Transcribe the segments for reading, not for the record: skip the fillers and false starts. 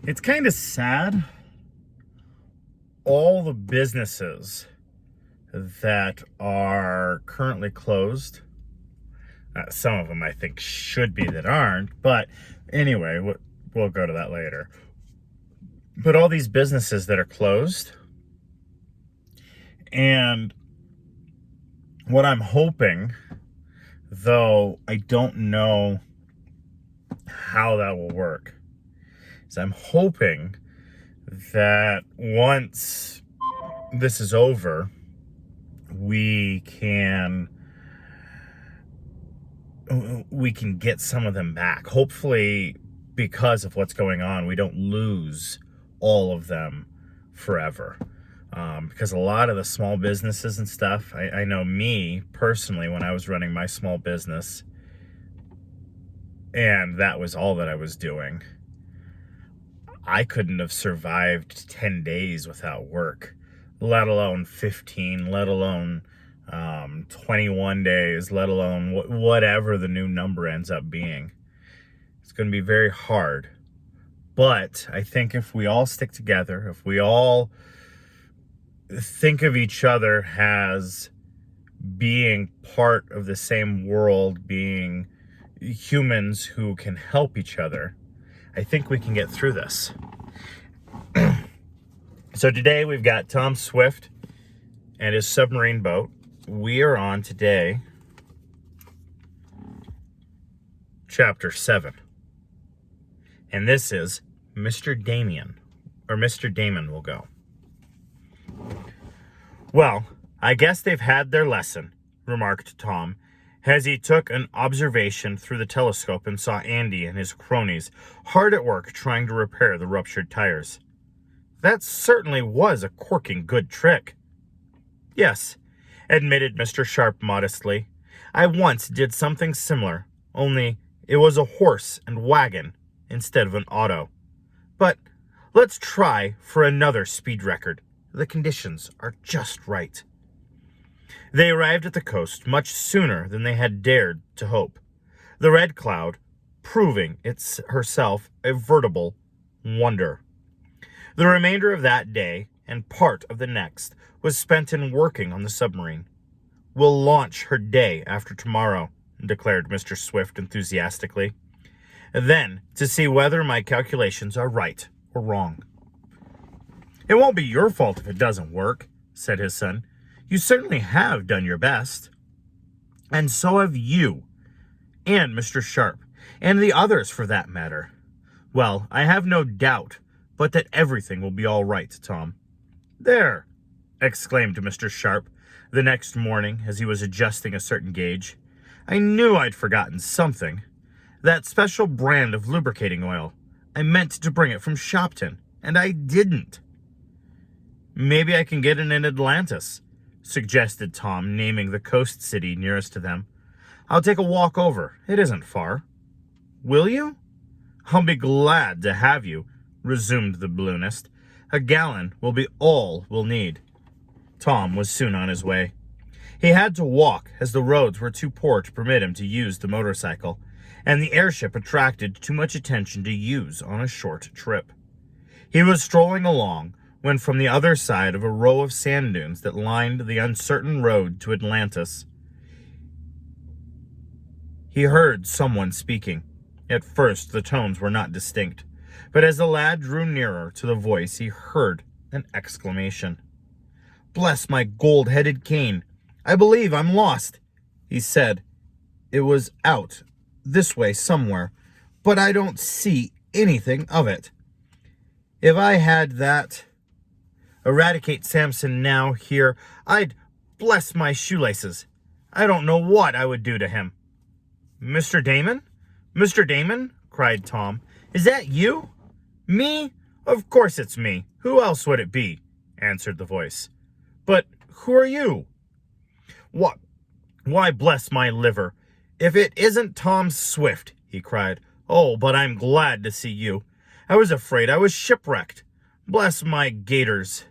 It's kind of sad. All the businesses that are currently closed, some of them I think should be that aren't, but anyway, we'll go to that later. But all these businesses that are closed, and what I'm hoping, though I don't know how that will work, is I'm hoping that once this is over, we can get some of them back. Hopefully, because of what's going on, we don't lose all of them forever. Because a lot of the small businesses and stuff, I know me personally, when I was running my small business, and that was all that I was doing, I couldn't have survived 10 days without work, let alone 15, let alone 21 days, let alone whatever the new number ends up being. It's going to be very hard. But I think if we all stick together, if we all think of each other as being part of the same world, being humans who can help each other, I think we can get through this. So today we've got Tom Swift and his submarine boat. We are on today chapter 7. And this is Mr. Damien, or Mr. Damon will go. Well, I guess they've had their lesson, remarked Tom, as he took an observation through the telescope and saw Andy and his cronies hard at work trying to repair the ruptured tires. That certainly was a corking good trick. Yes, admitted Mr. Sharp modestly. I once did something similar, only it was a horse and wagon instead of an auto. But let's try for another speed record. The conditions are just right. They arrived at the coast much sooner than they had dared to hope, the Red Cloud proving herself a veritable wonder. The remainder of that day and part of the next was spent in working on the submarine. We'll launch her day after tomorrow, declared Mr. Swift enthusiastically. Then, to see whether my calculations are right or wrong. It won't be your fault if it doesn't work, said his son. You certainly have done your best. And so have you, and Mr. Sharp, and the others for that matter. Well, I have no doubt but that everything will be all right, Tom. There, exclaimed Mr. Sharp the next morning as he was adjusting a certain gauge. I knew I'd forgotten something. That special brand of lubricating oil. I meant to bring it from Shopton, and I didn't. Maybe I can get it in Atlantis, suggested Tom, naming the coast city nearest to them. I'll take a walk over. It isn't far. Will you? I'll be glad to have you, resumed the balloonist. A gallon will be all we'll need. Tom was soon on his way. He had to walk, as the roads were too poor to permit him to use the motorcycle, and the airship attracted too much attention to use on a short trip. He was strolling along when from the other side of a row of sand dunes that lined the uncertain road to Atlantis, he heard someone speaking. At first, the tones were not distinct, but as the lad drew nearer to the voice, he heard an exclamation. Bless my gold-headed cane! I believe I'm lost, he said. It was out this way somewhere, but I don't see anything of it. If I had that Eradicate Samson now here, I'd bless my shoelaces. I don't know what I would do to him. Mr. Damon? Mr. Damon? Cried Tom. Is that you? Me? Of course it's me. Who else would it be? Answered the voice. But who are you? What? Why, bless my liver, if it isn't Tom Swift, he cried. Oh, but I'm glad to see you. I was afraid I was shipwrecked. Bless my gaiters.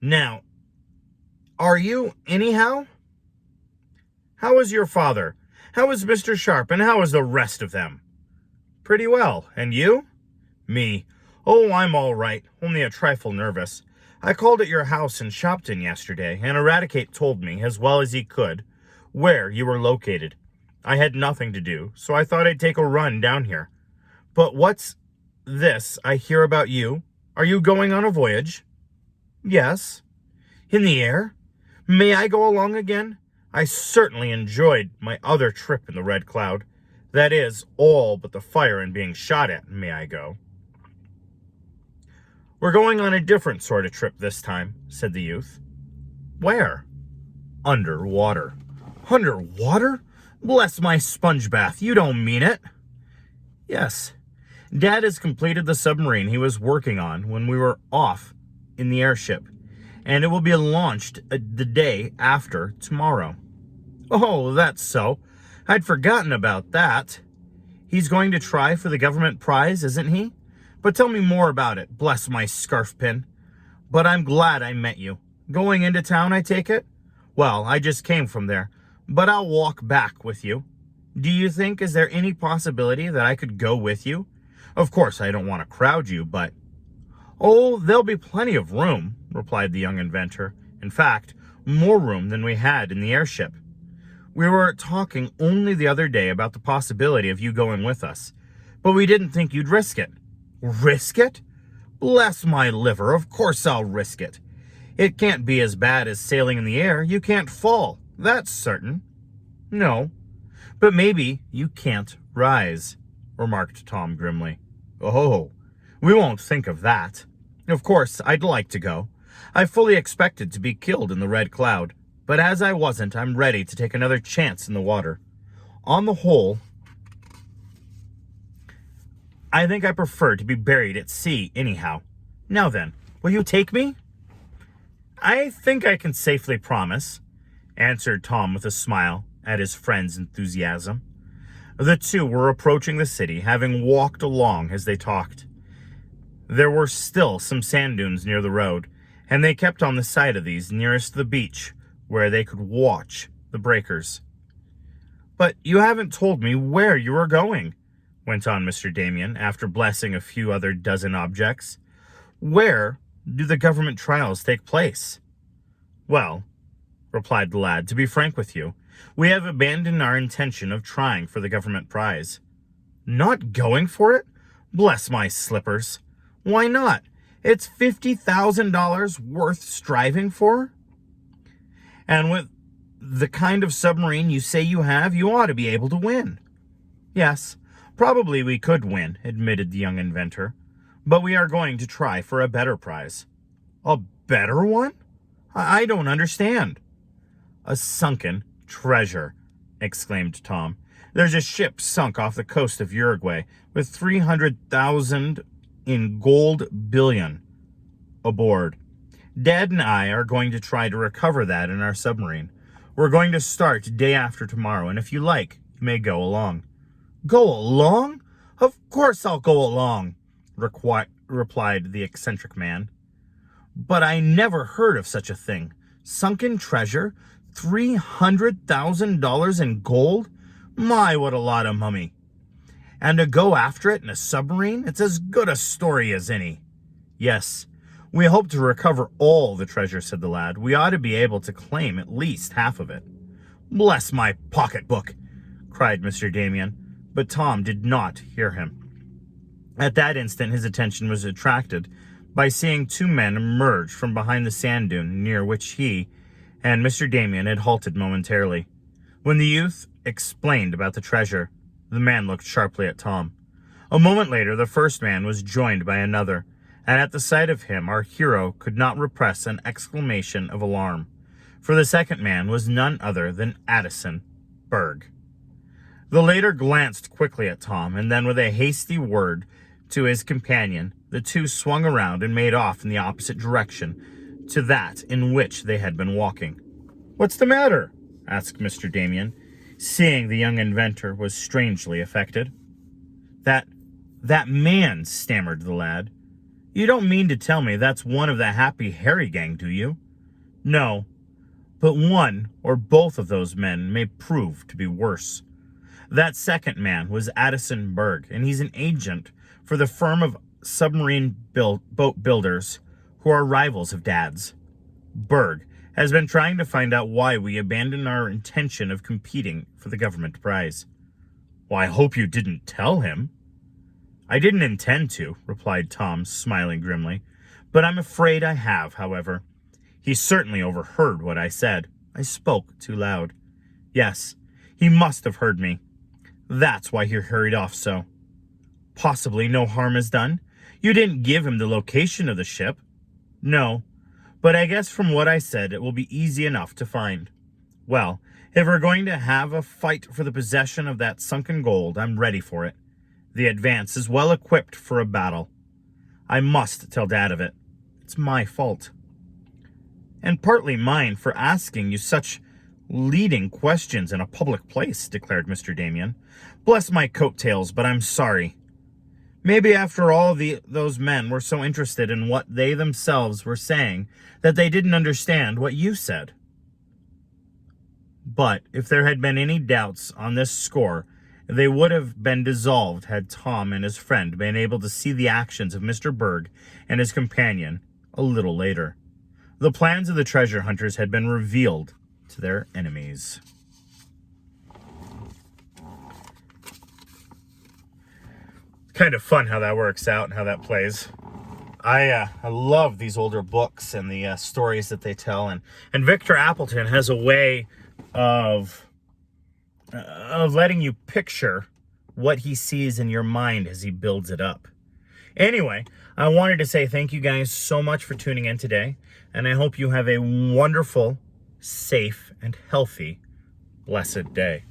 Now, are you anyhow? How is your father? How is Mr. Sharp, and how is the rest of them? Pretty well. And you? Me. Oh, I'm all right, only a trifle nervous. I called at your house in Shopton yesterday, and Eradicate told me, as well as he could, where you were located. I had nothing to do, so I thought I'd take a run down here. But what's this I hear about you? Are you going on a voyage? Yes. In the air? May I go along again? I certainly enjoyed my other trip in the Red Cloud. That is, all but the fire and being shot at. May I go? We're going on a different sort of trip this time, said the youth. Where? Underwater. Underwater? Bless my sponge bath, you don't mean it. Yes. Dad has completed the submarine he was working on when we were off in the airship, and it will be launched the day after tomorrow. Oh, that's so. I'd forgotten about that. He's going to try for the government prize, isn't he? But tell me more about it, bless my scarf pin. But I'm glad I met you. Going into town, I take it? Well, I just came from there, but I'll walk back with you. Do you think, is there any possibility that I could go with you? Of course, I don't want to crowd you, but... Oh, there'll be plenty of room, replied the young inventor. In fact, more room than we had in the airship. We were talking only the other day about the possibility of you going with us, but we didn't think you'd risk it. Risk it? Bless my liver, of course I'll risk it. It can't be as bad as sailing in the air. You can't fall, that's certain. No, but maybe you can't rise, remarked Tom grimly. Oh, we won't think of that. Of course, I'd like to go. I fully expected to be killed in the Red Cloud, but as I wasn't, I'm ready to take another chance in the water. On the whole, I think I prefer to be buried at sea anyhow. Now then, will you take me? I think I can safely promise, answered Tom with a smile at his friend's enthusiasm. The two were approaching the city, having walked along as they talked. There were still some sand dunes near the road, and they kept on the side of these nearest the beach, where they could watch the breakers. But you haven't told me where you are going, went on Mr. Damien, after blessing a few other dozen objects. Where do the government trials take place? Well, replied the lad, to be frank with you, we have abandoned our intention of trying for the government prize. Not going for it? Bless my slippers. Why not? It's $50,000 worth striving for. And with the kind of submarine you say you have, you ought to be able to win. Yes, probably we could win, admitted the young inventor, but we are going to try for a better prize. A better one? I don't understand. A sunken treasure, exclaimed Tom. There's a ship sunk off the coast of Uruguay with 300,000 in gold bullion aboard. Dad and I are going to try to recover that in our submarine. We're going to start day after tomorrow, and if you like, you may go along. Go along? Of course I'll go along, replied the eccentric man. But I never heard of such a thing. Sunken treasure? $300,000 in gold? My, what a lot of mummy. And to go after it in a submarine? It's as good a story as any. Yes, we hope to recover all the treasure, said the lad. We ought to be able to claim at least half of it. Bless my pocketbook, cried Mr. Damien, but Tom did not hear him. At that instant, his attention was attracted by seeing two men emerge from behind the sand dune near which he and Mr. Damien had halted momentarily. When the youth explained about the treasure, the man looked sharply at Tom. A moment later, the first man was joined by another, and at the sight of him, our hero could not repress an exclamation of alarm, for the second man was none other than Addison Berg. The latter glanced quickly at Tom, and then with a hasty word to his companion, the two swung around and made off in the opposite direction to that in which they had been walking. "What's the matter?" asked Mr. Damien, seeing the young inventor was strangely affected. That man," stammered the lad. "You don't mean to tell me that's one of the Happy Harry gang, do you?" "No, but one or both of those men may prove to be worse. That second man was Addison Berg, and he's an agent for the firm of submarine boat builders who are rivals of Dad's. Berg has been trying to find out why we abandoned our intention of competing for the government prize. Well, I hope you didn't tell him. I didn't intend to, replied Tom, smiling grimly. But I'm afraid I have, however. He certainly overheard what I said. I spoke too loud. Yes, he must have heard me. That's why he hurried off so. Possibly no harm is done. You didn't give him the location of the ship. No, but I guess from what I said, it will be easy enough to find. Well, if we're going to have a fight for the possession of that sunken gold, I'm ready for it. The Advance is well equipped for a battle. I must tell Dad of it. It's my fault. And partly mine for asking you such leading questions in a public place, declared Mr. Damien. Bless my coattails, but I'm sorry. Maybe after all those men were so interested in what they themselves were saying that they didn't understand what you said. But if there had been any doubts on this score, they would have been dissolved had Tom and his friend been able to see the actions of Mr. Berg and his companion a little later. The plans of the treasure hunters had been revealed to their enemies. Kind of fun how that works out and how that plays. I love these older books and the stories that they tell, and Victor Appleton has a way of letting you picture what he sees in your mind as he builds it up. Anyway, I wanted to say thank you guys so much for tuning in today, and I hope you have a wonderful, safe, and healthy, blessed day.